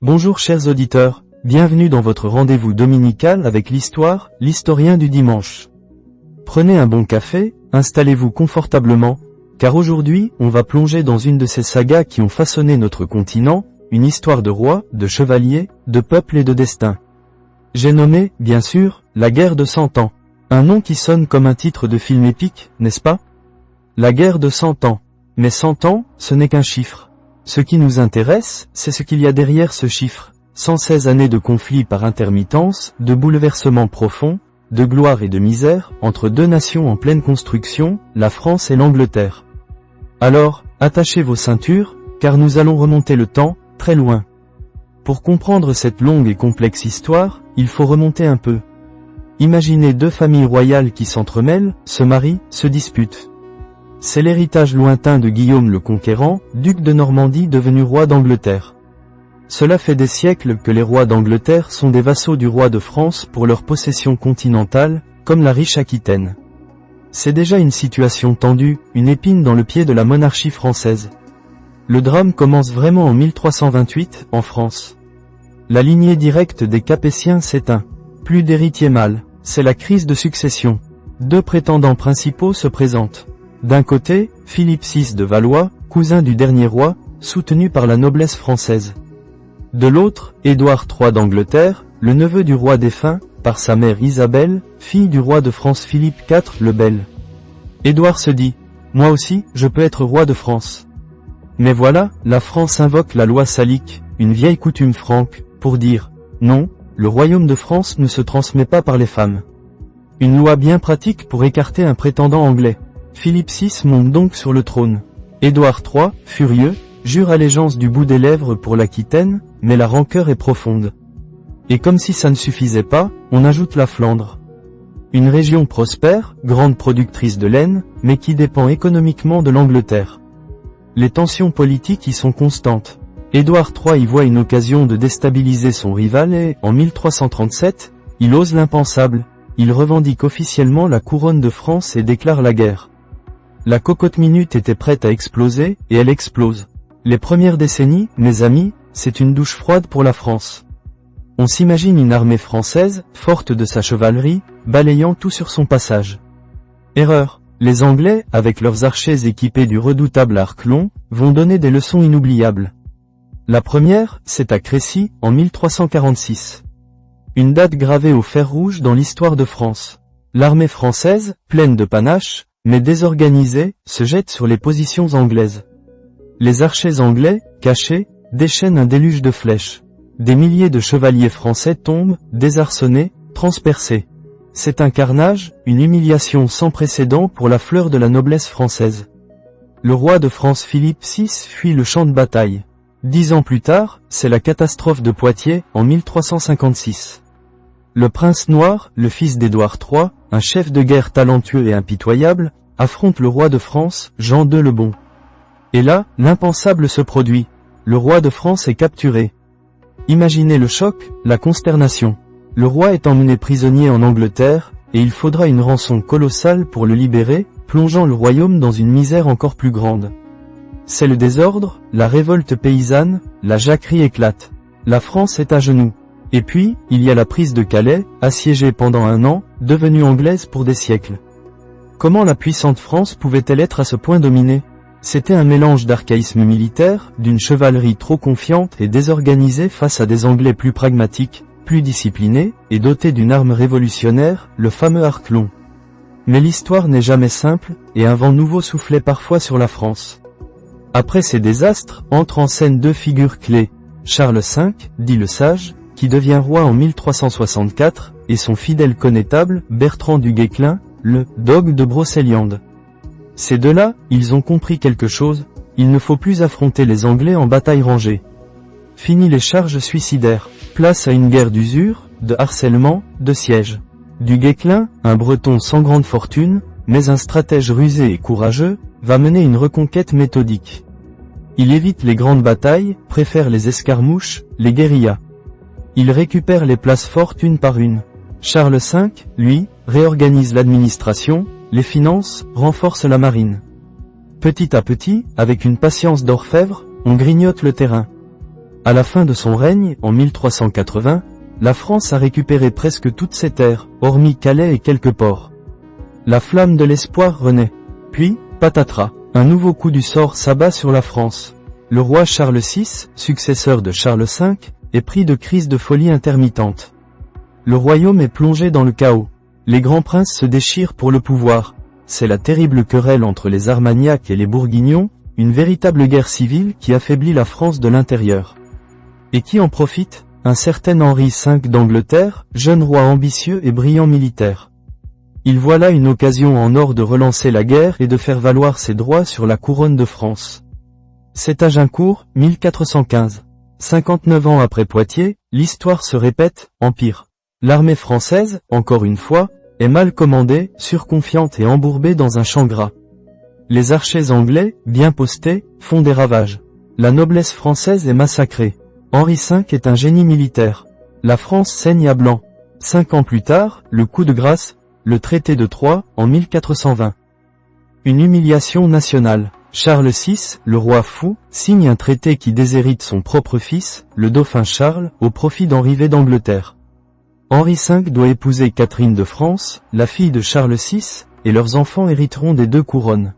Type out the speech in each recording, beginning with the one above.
Bonjour chers auditeurs, bienvenue dans votre rendez-vous dominical avec l'histoire, l'historien du dimanche. Prenez un bon café, installez-vous confortablement, car aujourd'hui, on va plonger dans une de ces sagas qui ont façonné notre continent, une histoire de rois, de chevaliers, de peuples et de destin. J'ai nommé, bien sûr, la guerre de 100 ans. Un nom qui sonne comme un titre de film épique, n'est-ce pas? La guerre de 100 ans. Mais 100 ans, ce n'est qu'un chiffre. Ce qui nous intéresse, c'est ce qu'il y a derrière ce chiffre. 116 années de conflits par intermittence, de bouleversements profonds, de gloire et de misère, entre deux nations en pleine construction, la France et l'Angleterre. Alors, attachez vos ceintures, car nous allons remonter le temps, très loin. Pour comprendre cette longue et complexe histoire, il faut remonter un peu. Imaginez deux familles royales qui s'entremêlent, se marient, se disputent. C'est l'héritage lointain de Guillaume le Conquérant, duc de Normandie devenu roi d'Angleterre. Cela fait des siècles que les rois d'Angleterre sont des vassaux du roi de France pour leurs possessions continentales, comme la riche Aquitaine. C'est déjà une situation tendue, une épine dans le pied de la monarchie française. Le drame commence vraiment en 1328, en France. La lignée directe des Capétiens s'éteint. Plus d'héritiers mâles, c'est la crise de succession. Deux prétendants principaux se présentent. D'un côté, Philippe VI de Valois, cousin du dernier roi, soutenu par la noblesse française. De l'autre, Édouard III d'Angleterre, le neveu du roi défunt, par sa mère Isabelle, fille du roi de France Philippe IV le Bel. Édouard se dit, « Moi aussi, je peux être roi de France. » Mais voilà, la France invoque la loi salique, une vieille coutume franque, pour dire, « Non, le royaume de France ne se transmet pas par les femmes. » Une loi bien pratique pour écarter un prétendant anglais. Philippe VI monte donc sur le trône. Édouard III, furieux, jure allégeance du bout des lèvres pour l'Aquitaine, mais la rancœur est profonde. Et comme si ça ne suffisait pas, on ajoute la Flandre. Une région prospère, grande productrice de laine, mais qui dépend économiquement de l'Angleterre. Les tensions politiques y sont constantes. Édouard III y voit une occasion de déstabiliser son rival et, en 1337, il ose l'impensable. Il revendique officiellement la couronne de France et déclare la guerre. La cocotte minute était prête à exploser, et elle explose. Les premières décennies, mes amis, c'est une douche froide pour la France. On s'imagine une armée française, forte de sa chevalerie, balayant tout sur son passage. Erreur. Les Anglais, avec leurs archers équipés du redoutable arc long, vont donner des leçons inoubliables. La première, c'est à Crécy, en 1346. Une date gravée au fer rouge dans l'histoire de France. L'armée française, pleine de panache, mais désorganisée, se jette sur les positions anglaises. Les archers anglais, cachés, déchaînent un déluge de flèches. Des milliers de chevaliers français tombent, désarçonnés, transpercés. C'est un carnage, une humiliation sans précédent pour la fleur de la noblesse française. Le roi de France Philippe VI fuit le champ de bataille. 10 ans plus tard, c'est la catastrophe de Poitiers, en 1356. Le prince noir, le fils d'Édouard III, un chef de guerre talentueux et impitoyable, affronte le roi de France, Jean II le Bon. Et là, l'impensable se produit. Le roi de France est capturé. Imaginez le choc, la consternation. Le roi est emmené prisonnier en Angleterre, et il faudra une rançon colossale pour le libérer, plongeant le royaume dans une misère encore plus grande. C'est le désordre, la révolte paysanne, la jacquerie éclate. La France est à genoux. Et puis, il y a la prise de Calais, assiégée pendant 1 an, devenue anglaise pour des siècles. Comment la puissante France pouvait-elle être à ce point dominée? C'était un mélange d'archaïsme militaire, d'une chevalerie trop confiante et désorganisée face à des Anglais plus pragmatiques, plus disciplinés, et dotés d'une arme révolutionnaire, le fameux arc long. Mais l'histoire n'est jamais simple, et un vent nouveau soufflait parfois sur la France. Après ces désastres, entrent en scène deux figures clés. Charles V, dit le Sage, qui devient roi en 1364, et son fidèle connétable, Bertrand du Guesclin, le « dogue de Brocéliande ». Ces deux-là, ils ont compris quelque chose, il ne faut plus affronter les Anglais en bataille rangée. Fini les charges suicidaires, place à une guerre d'usure, de harcèlement, de siège. Du Guesclin, un Breton sans grande fortune, mais un stratège rusé et courageux, va mener une reconquête méthodique. Il évite les grandes batailles, préfère les escarmouches, les guérillas. Il récupère les places fortes une par une. Charles V, lui, réorganise l'administration, les finances, renforce la marine. Petit à petit, avec une patience d'orfèvre, on grignote le terrain. À la fin de son règne, en 1380, la France a récupéré presque toutes ses terres, hormis Calais et quelques ports. La flamme de l'espoir renaît. Puis, patatras, un nouveau coup du sort s'abat sur la France. Le roi Charles VI, successeur de Charles V, est pris de crises de folie intermittentes. Le royaume est plongé dans le chaos. Les grands princes se déchirent pour le pouvoir. C'est la terrible querelle entre les Armagnacs et les Bourguignons, une véritable guerre civile qui affaiblit la France de l'intérieur. Et qui en profite? Un certain Henri V d'Angleterre, jeune roi ambitieux et brillant militaire. Il voit là une occasion en or de relancer la guerre et de faire valoir ses droits sur la couronne de France. C'est à Agincourt, 1415. 59 ans après Poitiers, l'histoire se répète, empire. L'armée française, encore une fois, est mal commandée, surconfiante et embourbée dans un champ gras. Les archers anglais, bien postés, font des ravages. La noblesse française est massacrée. Henri V est un génie militaire. La France saigne à blanc. 5 ans plus tard, le coup de grâce, le traité de Troyes, en 1420. Une humiliation nationale. Charles VI, le roi fou, signe un traité qui déshérite son propre fils, le dauphin Charles, au profit d'Henri V d'Angleterre. Henri V doit épouser Catherine de France, la fille de Charles VI, et leurs enfants hériteront des 2 couronnes.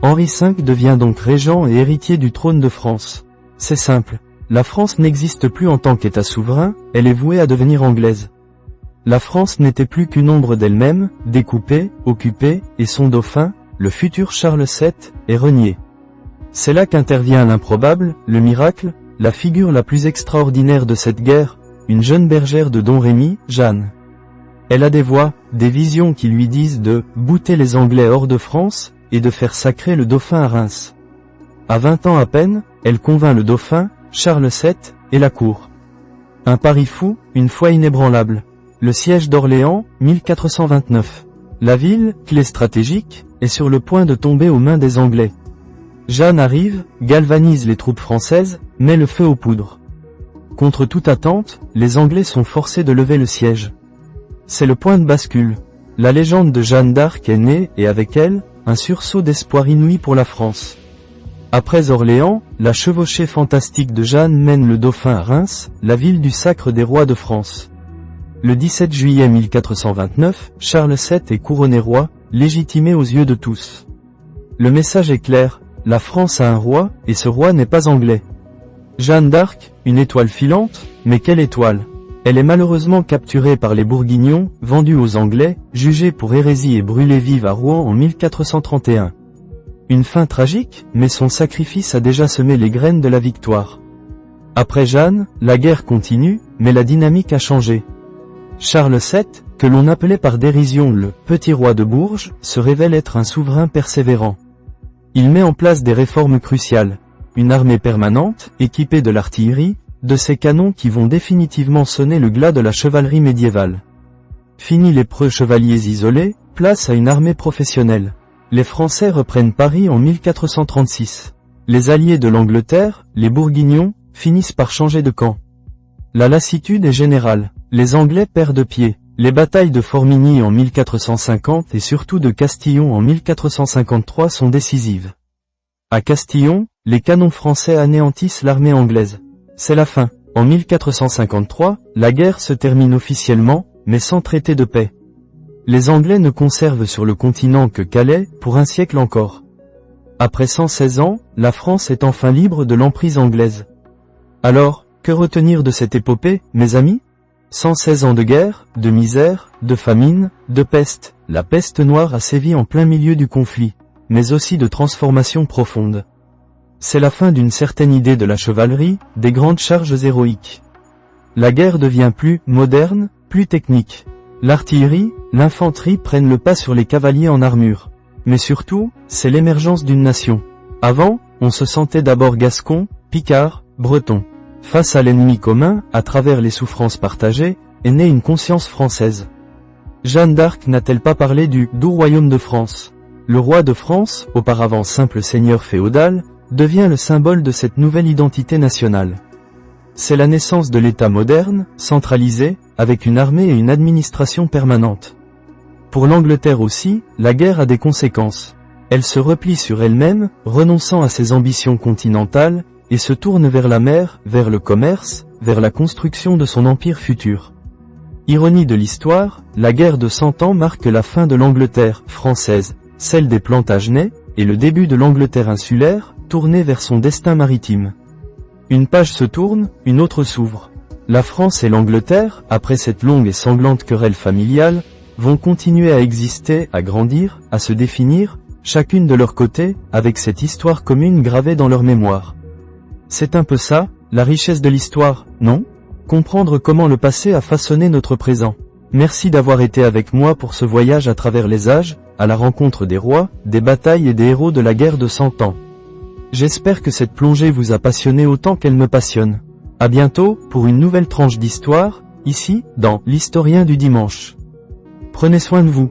Henri V devient donc régent et héritier du trône de France. C'est simple. La France n'existe plus en tant qu'État souverain, elle est vouée à devenir anglaise. La France n'était plus qu'une ombre d'elle-même, découpée, occupée, et son dauphin, le futur Charles VII, est renié. C'est là qu'intervient l'improbable, le miracle, la figure la plus extraordinaire de cette guerre, une jeune bergère de Don Rémy, Jeanne. Elle a des voix, des visions qui lui disent de « bouter les Anglais hors de France » et de faire sacrer le dauphin à Reims. À 20 ans à peine, elle convainc le dauphin, Charles VII, et la cour. Un pari fou, une foi inébranlable. Le siège d'Orléans, 1429. La ville, clé stratégique, est sur le point de tomber aux mains des Anglais. Jeanne arrive, galvanise les troupes françaises, met le feu aux poudres. Contre toute attente, les Anglais sont forcés de lever le siège. C'est le point de bascule. La légende de Jeanne d'Arc est née, et avec elle, un sursaut d'espoir inouï pour la France. Après Orléans, la chevauchée fantastique de Jeanne mène le dauphin à Reims, la ville du sacre des rois de France. Le 17 juillet 1429, Charles VII est couronné roi, légitimé aux yeux de tous. Le message est clair, la France a un roi, et ce roi n'est pas anglais. Jeanne d'Arc, une étoile filante, mais quelle étoile? Elle est malheureusement capturée par les Bourguignons, vendue aux Anglais, jugée pour hérésie et brûlée vive à Rouen en 1431. Une fin tragique, mais son sacrifice a déjà semé les graines de la victoire. Après Jeanne, la guerre continue, mais la dynamique a changé. Charles VII, que l'on appelait par dérision le « petit roi de Bourges », se révèle être un souverain persévérant. Il met en place des réformes cruciales. Une armée permanente, équipée de l'artillerie, de ces canons qui vont définitivement sonner le glas de la chevalerie médiévale. Fini les preux chevaliers isolés, place à une armée professionnelle. Les Français reprennent Paris en 1436. Les alliés de l'Angleterre, les Bourguignons, finissent par changer de camp. La lassitude est générale. Les Anglais perdent pied. Les batailles de Formigny en 1450 et surtout de Castillon en 1453 sont décisives. À Castillon, les canons français anéantissent l'armée anglaise. C'est la fin. En 1453, la guerre se termine officiellement, mais sans traité de paix. Les Anglais ne conservent sur le continent que Calais, pour un siècle encore. Après 116 ans, la France est enfin libre de l'emprise anglaise. Alors, que retenir de cette épopée, mes amis? 116 ans de guerre, de misère, de famine, de peste. La peste noire a sévi en plein milieu du conflit, mais aussi de transformations profondes. C'est la fin d'une certaine idée de la chevalerie, des grandes charges héroïques. La guerre devient plus moderne, plus technique. L'artillerie, l'infanterie prennent le pas sur les cavaliers en armure. Mais surtout, c'est l'émergence d'une nation. Avant, on se sentait d'abord gascon, picard, breton. Face à l'ennemi commun, à travers les souffrances partagées, est née une conscience française. Jeanne d'Arc n'a-t-elle pas parlé du « doux royaume de France ». Le roi de France, auparavant simple seigneur féodal, devient le symbole de cette nouvelle identité nationale. C'est la naissance de l'État moderne, centralisé, avec une armée et une administration permanente. Pour l'Angleterre aussi, la guerre a des conséquences. Elle se replie sur elle-même, renonçant à ses ambitions continentales, et se tourne vers la mer, vers le commerce, vers la construction de son empire futur. Ironie de l'histoire, la guerre de 100 ans marque la fin de l'Angleterre française, celle des Plantagenets, et le début de l'Angleterre insulaire, tournée vers son destin maritime. Une page se tourne, une autre s'ouvre. La France et l'Angleterre, après cette longue et sanglante querelle familiale, vont continuer à exister, à grandir, à se définir, chacune de leur côté, avec cette histoire commune gravée dans leur mémoire. C'est un peu ça, la richesse de l'histoire, non ? Comprendre comment le passé a façonné notre présent. Merci d'avoir été avec moi pour ce voyage à travers les âges, à la rencontre des rois, des batailles et des héros de la guerre de 100 ans. J'espère que cette plongée vous a passionné autant qu'elle me passionne. À bientôt, pour une nouvelle tranche d'histoire, ici, dans l'Historien du dimanche. Prenez soin de vous.